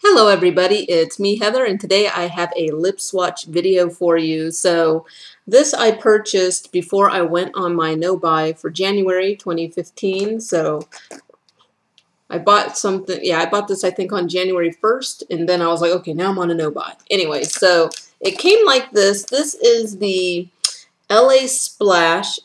Hello everybody, it's me Heather, and today I have a lip swatch video for you. So this I purchased before I went on my no-buy for January 2015. So I bought something, I bought this I think on January 1st, and then I was like, okay, now I'm on a no-buy. Anyway, so it came like this. This is the LA Splash,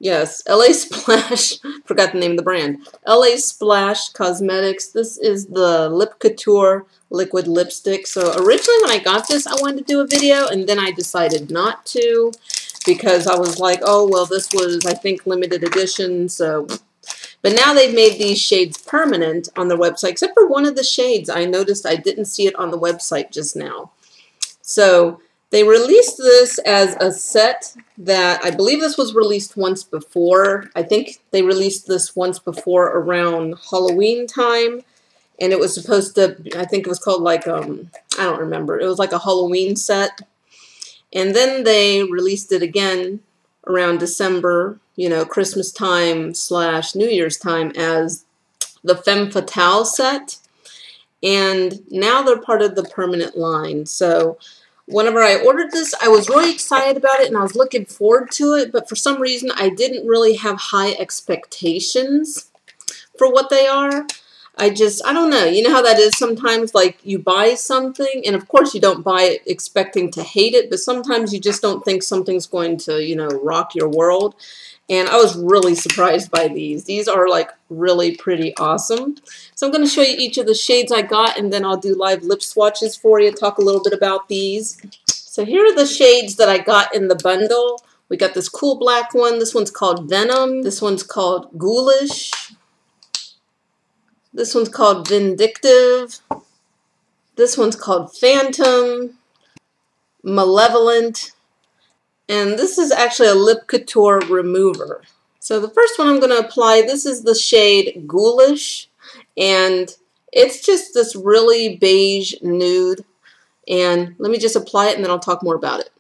Yes, LA Splash, forgot the name of the brand. LA Splash Cosmetics. This is the Lip Couture liquid lipstick. So originally when I got this, I wanted to do a video, and then I decided not to because I was like, oh, well, this was, I think, limited edition. So, but now they've made these shades permanent on their website, except for one of the shades. I noticed I didn't see it on the website just now. So they released this as a set that I believe this was released once before. I think they released this once before around Halloween time, and it was supposed to, I think it was called like, I don't remember. It was like a Halloween set. And then they released it again around December, you know, Christmas time / New Year's time as the Femme Fatale set. And now they're part of the permanent line. So whenever I ordered this, I was really excited about it and I was looking forward to it, but for some reason I didn't really have high expectations for what they are. I don't know. You know how that is sometimes, like you buy something and of course you don't buy it expecting to hate it, but sometimes you just don't think something's going to, you know, rock your world. And I was really surprised by these. These are like really pretty awesome. So I'm going to show you each of the shades I got, and then I'll do live lip swatches for you, talk a little bit about these. So here are the shades that I got in the bundle. We got this cool black one. This one's called Venom. This one's called Ghoulish. This one's called Vindictive. This one's called Phantom. Malevolent. And this is actually a Lip Couture remover. So the first one I'm going to apply, this is the shade Ghoulish. And it's just this really beige nude. And let me just apply it and then I'll talk more about it.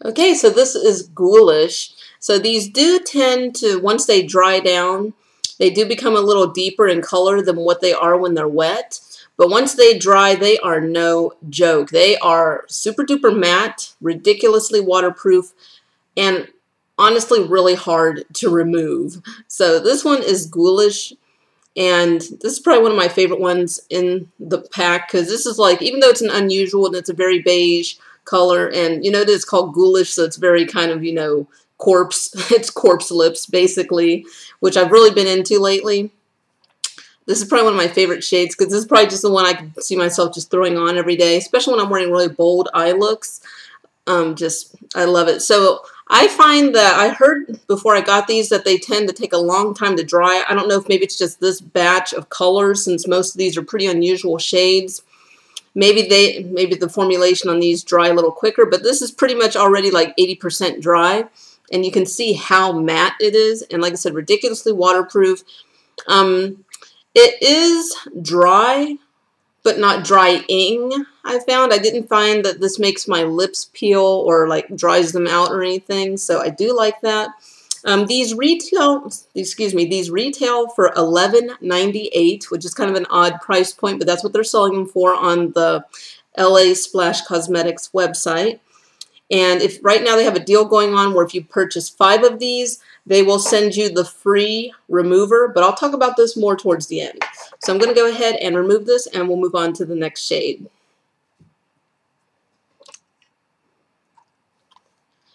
Okay, so this is Ghoulish. So these do tend to, once they dry down, they do become a little deeper in color than what they are when they're wet. But once they dry, they are no joke. They are super duper matte, ridiculously waterproof, and honestly really hard to remove. So this one is Ghoulish, and this is probably one of my favorite ones in the pack because this is like, even though it's an unusual and it's a very beige color, and you know it's called Ghoulish, so it's very kind of, you know, corpse, it's corpse lips basically, which I've really been into lately. This is probably one of my favorite shades because this is probably just the one I can see myself just throwing on every day, especially when I'm wearing really bold eye looks. I love it. So I find that I heard before I got these that they tend to take a long time to dry. I don't know if maybe it's just this batch of colors, since most of these are pretty unusual shades. Maybe the formulation on these dry a little quicker, but this is pretty much already like 80% dry. And you can see how matte it is. And like I said, ridiculously waterproof. It is dry, but not drying, I found. I didn't find that this makes my lips peel or like dries them out or anything. So I do like that. These retail for $11.98, which is kind of an odd price point, but that's what they're selling them for on the LA Splash Cosmetics website. And if right now they have a deal going on where if you purchase 5 of these, they will send you the free remover, but I'll talk about this more towards the end. So I'm going to go ahead and remove this and we'll move on to the next shade.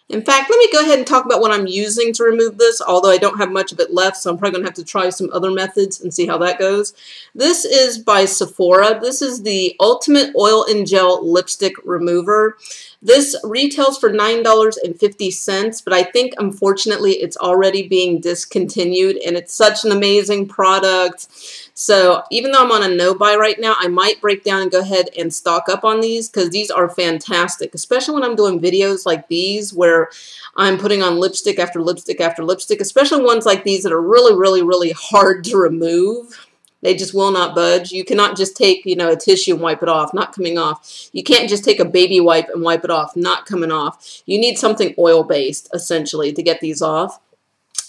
In fact, let me go ahead and talk about what I'm using to remove this, although I don't have much of it left, so I'm probably going to have to try some other methods and see how that goes. This is by Sephora. This is the Ultimate Oil and Gel Lipstick Remover. This retails for $9.50, but I think, unfortunately, it's already being discontinued, and it's such an amazing product. So even though I'm on a no-buy right now, I might break down and go ahead and stock up on these because these are fantastic, especially when I'm doing videos like these where I'm putting on lipstick after lipstick after lipstick, especially ones like these that are really, really, really hard to remove. They just will not budge. You cannot just take, you know, a tissue and wipe it off, not coming off. You can't just take a baby wipe and wipe it off, not coming off. You need something oil-based, essentially, to get these off.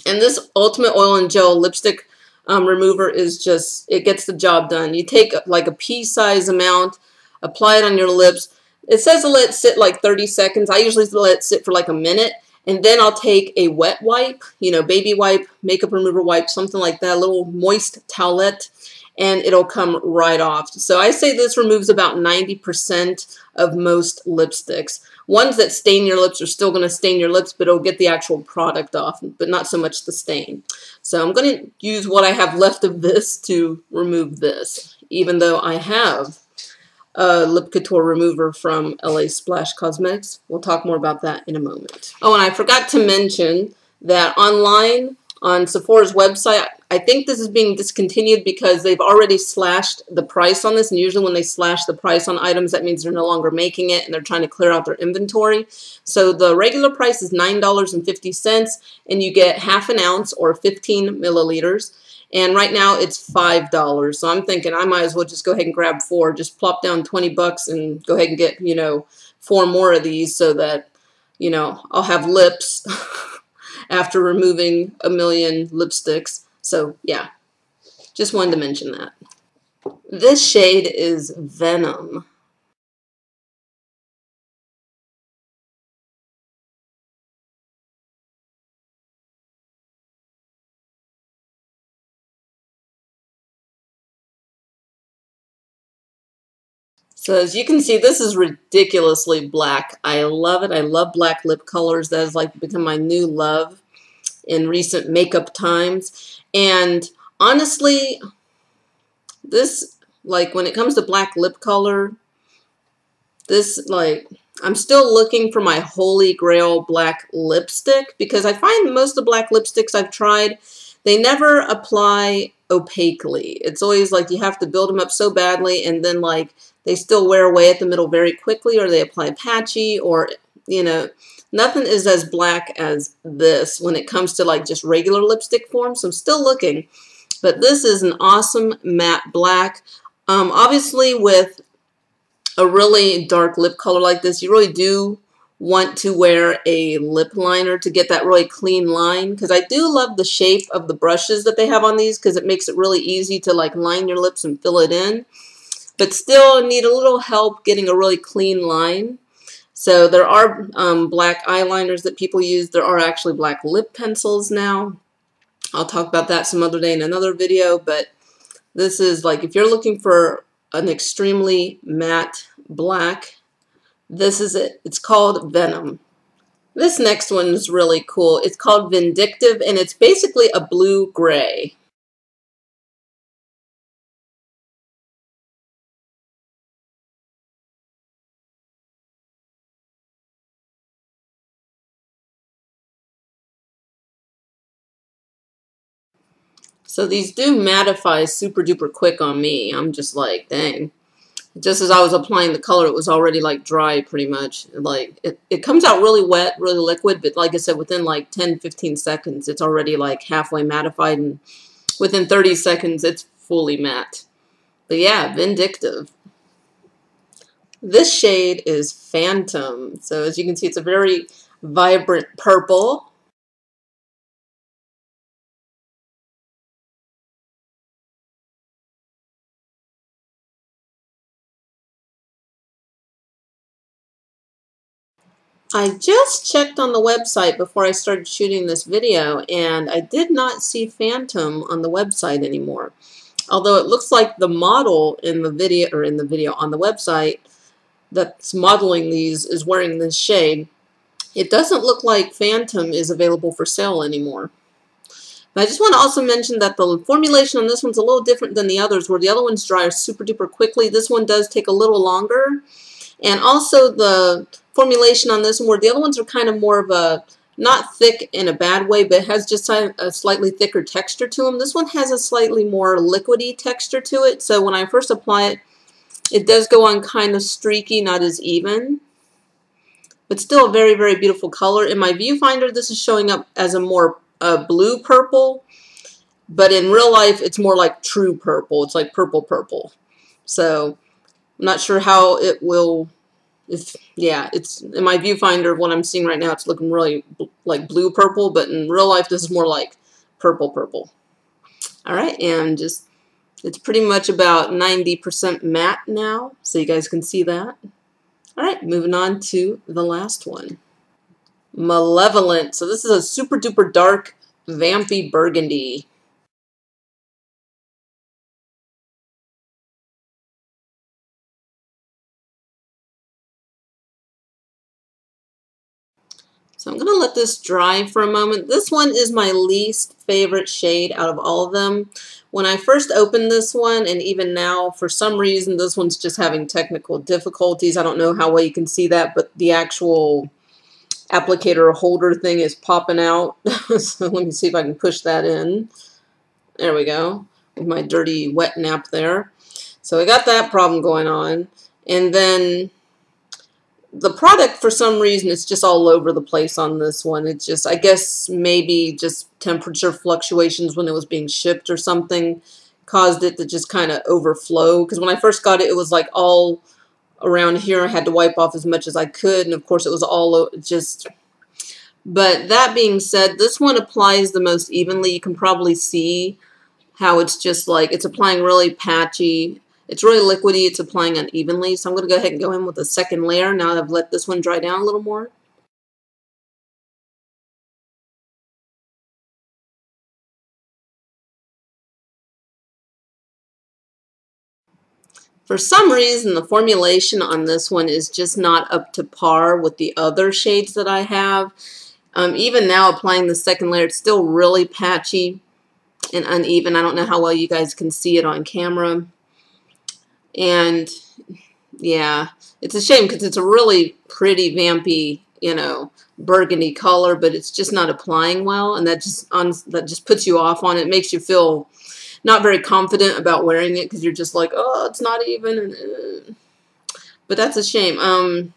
And this Ultimate Oil and Gel lipstick remover is just, it gets the job done. You take like a pea-size amount, apply it on your lips. It says to let it sit like 30 seconds. I usually let it sit for like a minute. And then I'll take a wet wipe, you know, baby wipe, makeup remover wipe, something like that, a little moist towelette, and it'll come right off. So I say this removes about 90% of most lipsticks. Ones that stain your lips are still going to stain your lips, but it'll get the actual product off, but not so much the stain. So I'm going to use what I have left of this to remove this, even though I have a lip couture remover from LA Splash Cosmetics. We'll talk more about that in a moment. Oh, and I forgot to mention that online on Sephora's website, I think this is being discontinued because they've already slashed the price on this, and usually when they slash the price on items, that means they're no longer making it and they're trying to clear out their inventory. So the regular price is $9.50, and you get half an ounce or 15 milliliters. And right now it's $5. So I'm thinking I might as well just go ahead and grab 4. Just plop down 20 bucks and go ahead and get, you know, 4 more of these so that, you know, I'll have lips after removing a million lipsticks. So yeah, just wanted to mention that. This shade is Venom. So as you can see, this is ridiculously black. I love it. I love black lip colors. That has like become my new love in recent makeup times. And honestly, this, like when it comes to black lip color, this, like, I'm still looking for my holy grail black lipstick, because I find most of the black lipsticks I've tried, they never apply opaquely. It's always like you have to build them up so badly, and then like they still wear away at the middle very quickly, or they apply patchy, or, you know, nothing is as black as this when it comes to like just regular lipstick form. So I'm still looking, but this is an awesome matte black. Obviously with a really dark lip color like this, you really do want to wear a lip liner to get that really clean line, because I do love the shape of the brushes that they have on these, because it makes it really easy to like line your lips and fill it in, but still need a little help getting a really clean line. So there are black eyeliners that people use. There are actually black lip pencils now. I'll talk about that some other day in another video, but this is like, if you're looking for an extremely matte black, this is it. It's called Venom. This next one is really cool. It's called Vindictive, and it's basically a blue-gray. So these do mattify super duper quick on me. I'm just like, dang. Just as I was applying the color, it was already like dry pretty much. Like it comes out really wet, really liquid, but like I said, within like 10-15 seconds, it's already like halfway mattified, and within 30 seconds, it's fully matte. But yeah, Vindictive. This shade is Phantom. So as you can see, it's a very vibrant purple. I just checked on the website before I started shooting this video, and I did not see Phantom on the website anymore. Although it looks like the model in the video, on the website that's modeling these is wearing this shade. It doesn't look like Phantom is available for sale anymore. But I just want to also mention that the formulation on this one's a little different than the others, where the other ones dry super duper quickly. This one does take a little longer. And also the formulation on this one, where the other ones are kind of more of a, not thick in a bad way, but it has just a slightly thicker texture to them. This one has a slightly more liquidy texture to it. So when I first apply it, it does go on kind of streaky, not as even. But still a very, very beautiful color. In my viewfinder, this is showing up as a more blue purple. but in real life it's more like true purple. It's like purple purple. So I'm not sure how it will, yeah, it's in my viewfinder, what I'm seeing right now, it's looking really like blue purple, but in real life this is more like purple purple. All right, and just, it's pretty much about 90% matte now, so you guys can see that. All right, moving on to the last one. Malevolent. So this is a super duper dark, vampy burgundy. So I'm going to let this dry for a moment. This one is my least favorite shade out of all of them. When I first opened this one, and even now, for some reason, this one's just having technical difficulties. I don't know how well you can see that, but the actual applicator holder thing is popping out. So let me see if I can push that in. There we go, with my dirty wet nap there. So I got that problem going on. And then the product, for some reason, it's just all over the place on this one. It's just, I guess maybe just temperature fluctuations when it was being shipped or something caused it to just kind of overflow. Because when I first got it, it was like all around here. I had to wipe off as much as I could. And of course, it was all just... But that being said, this one applies the most evenly. You can probably see how it's just like, it's applying really patchy. It's really liquidy. It's applying unevenly. So I'm going to go ahead and go in with a second layer now that I've let this one dry down a little more. For some reason, the formulation on this one is just not up to par with the other shades that I have. Even now, applying the second layer, it's still really patchy and uneven. I don't know how well you guys can see it on camera. And yeah, it's a shame because it's a really pretty vampy, you know, burgundy color, but it's just not applying well, and that just puts you off on it. It makes you feel not very confident about wearing it because you're just like, oh, it's not even. But that's a shame.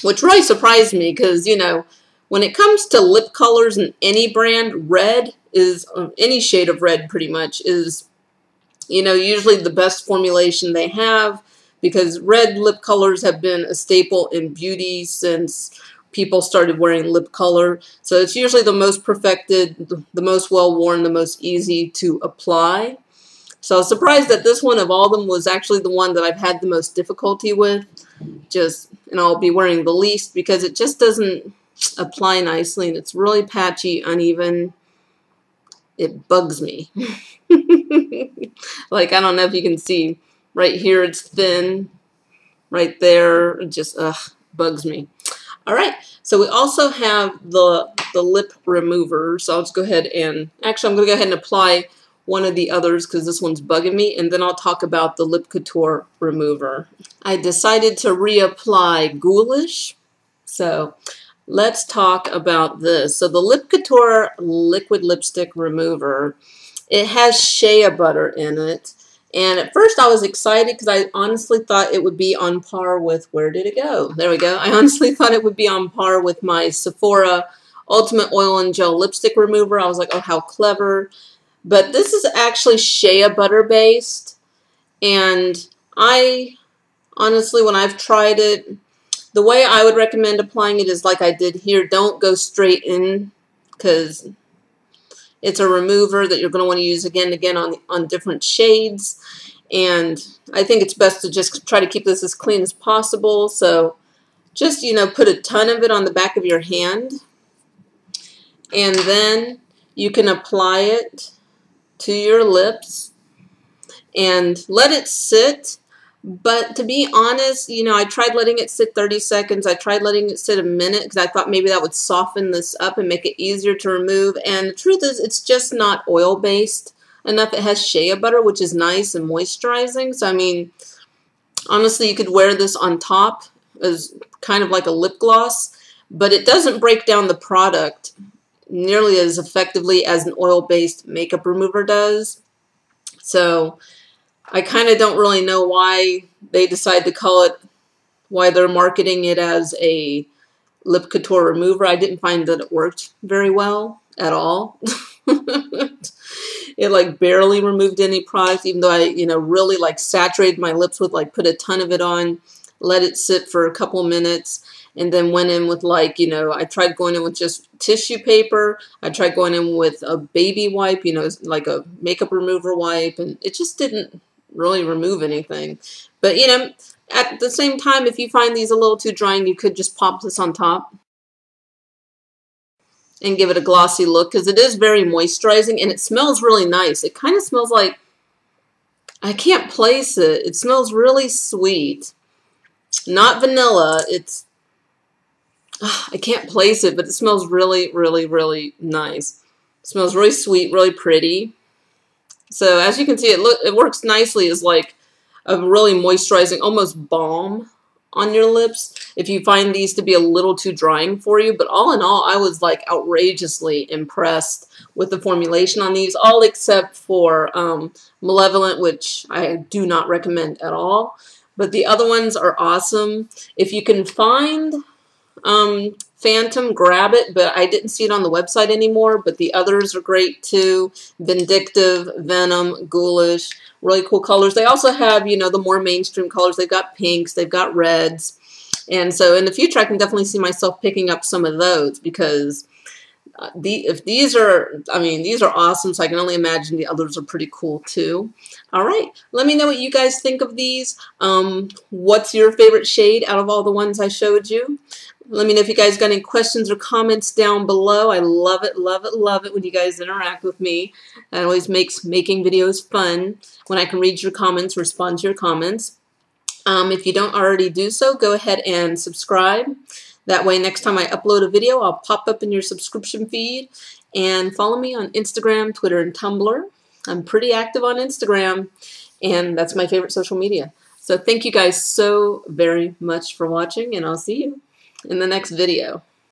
Which really surprised me because, you know, when it comes to lip colors in any brand, red is, any shade of red pretty much is, you know, usually the best formulation they have, because red lip colors have been a staple in beauty since people started wearing lip color. So it's usually the most perfected, the most well-worn, the most easy to apply. So I was surprised that this one of all of them was actually the one that I've had the most difficulty with. And I'll be wearing the least because it just doesn't apply nicely, and it's really patchy, uneven. It bugs me. Like, I don't know if you can see right here, it's thin. Right there, it just bugs me. All right, so we also have the lip remover. So I'll just go ahead and, actually I'm going to go ahead and apply one of the others because this one's bugging me, and then I'll talk about the Lip Couture remover. I decided to reapply Ghoulish, so let's talk about this. So the Lip Couture liquid lipstick remover, it has shea butter in it. And at first I was excited because I honestly thought it would be on par with, where did it go? There we go. I honestly thought it would be on par with my Sephora Ultimate Oil and Gel Lipstick Remover. I was like, oh, how clever. But this is actually shea butter based. And I honestly, when I've tried it, the way I would recommend applying it is like I did here. Don't go straight in because it's a remover that you're going to want to use again and again on different shades. And I think it's best to just try to keep this as clean as possible. So just, you know, put a ton of it on the back of your hand. And then you can apply it to your lips and let it sit. But to be honest, you know, I tried letting it sit 30 seconds. I tried letting it sit a minute because I thought maybe that would soften this up and make it easier to remove. And the truth is, it's just not oil-based enough. It has shea butter, which is nice and moisturizing. So, I mean, honestly, you could wear this on top as kind of like a lip gloss. But it doesn't break down the product nearly as effectively as an oil-based makeup remover does. So I kind of don't really know why they decide to call it, why they're marketing it as a Lip Couture remover. I didn't find that it worked very well. at all. It like barely removed any product, even though I, really like saturated my lips with, like, put a ton of it on, let it sit for a couple minutes, and then went in with, like, I tried going in with just tissue paper. I tried going in with a baby wipe, like a makeup remover wipe, and it just didn't really remove anything. But, at the same time, if you find these a little too drying, you could just pop this on top and give it a glossy look, because it is very moisturizing and it smells really nice. It kind of smells like, I can't place it. It smells really sweet. Not vanilla. It's, I can't place it, but it smells really, really, really nice. It smells really sweet, really pretty. So as you can see, it works nicely as like a really moisturizing, almost balm on your lips if you find these to be a little too drying for you. But all in all, I was like outrageously impressed with the formulation on these, all except for Malevolent, which I do not recommend at all. But the other ones are awesome. If you can find Phantom, grab it, but I didn't see it on the website anymore. But the others are great too. Vindictive, Venom, Ghoulish, really cool colors. They also have, the more mainstream colors. They've got pinks, they've got reds. And so in the future, I can definitely see myself picking up some of those, because if these are, these are awesome, so I can only imagine the others are pretty cool too. All right, let me know what you guys think of these. What's your favorite shade out of all the ones I showed you? Let me know if you guys got any questions or comments down below. I love it, love it, love it when you guys interact with me. That always makes making videos fun when I can read your comments, respond to your comments. If you don't already do so, go ahead and subscribe. That way, next time I upload a video, I'll pop up in your subscription feed. And follow me on Instagram, Twitter, and Tumblr. I'm pretty active on Instagram, and that's my favorite social media. So thank you guys so very much for watching, and I'll see you in the next video.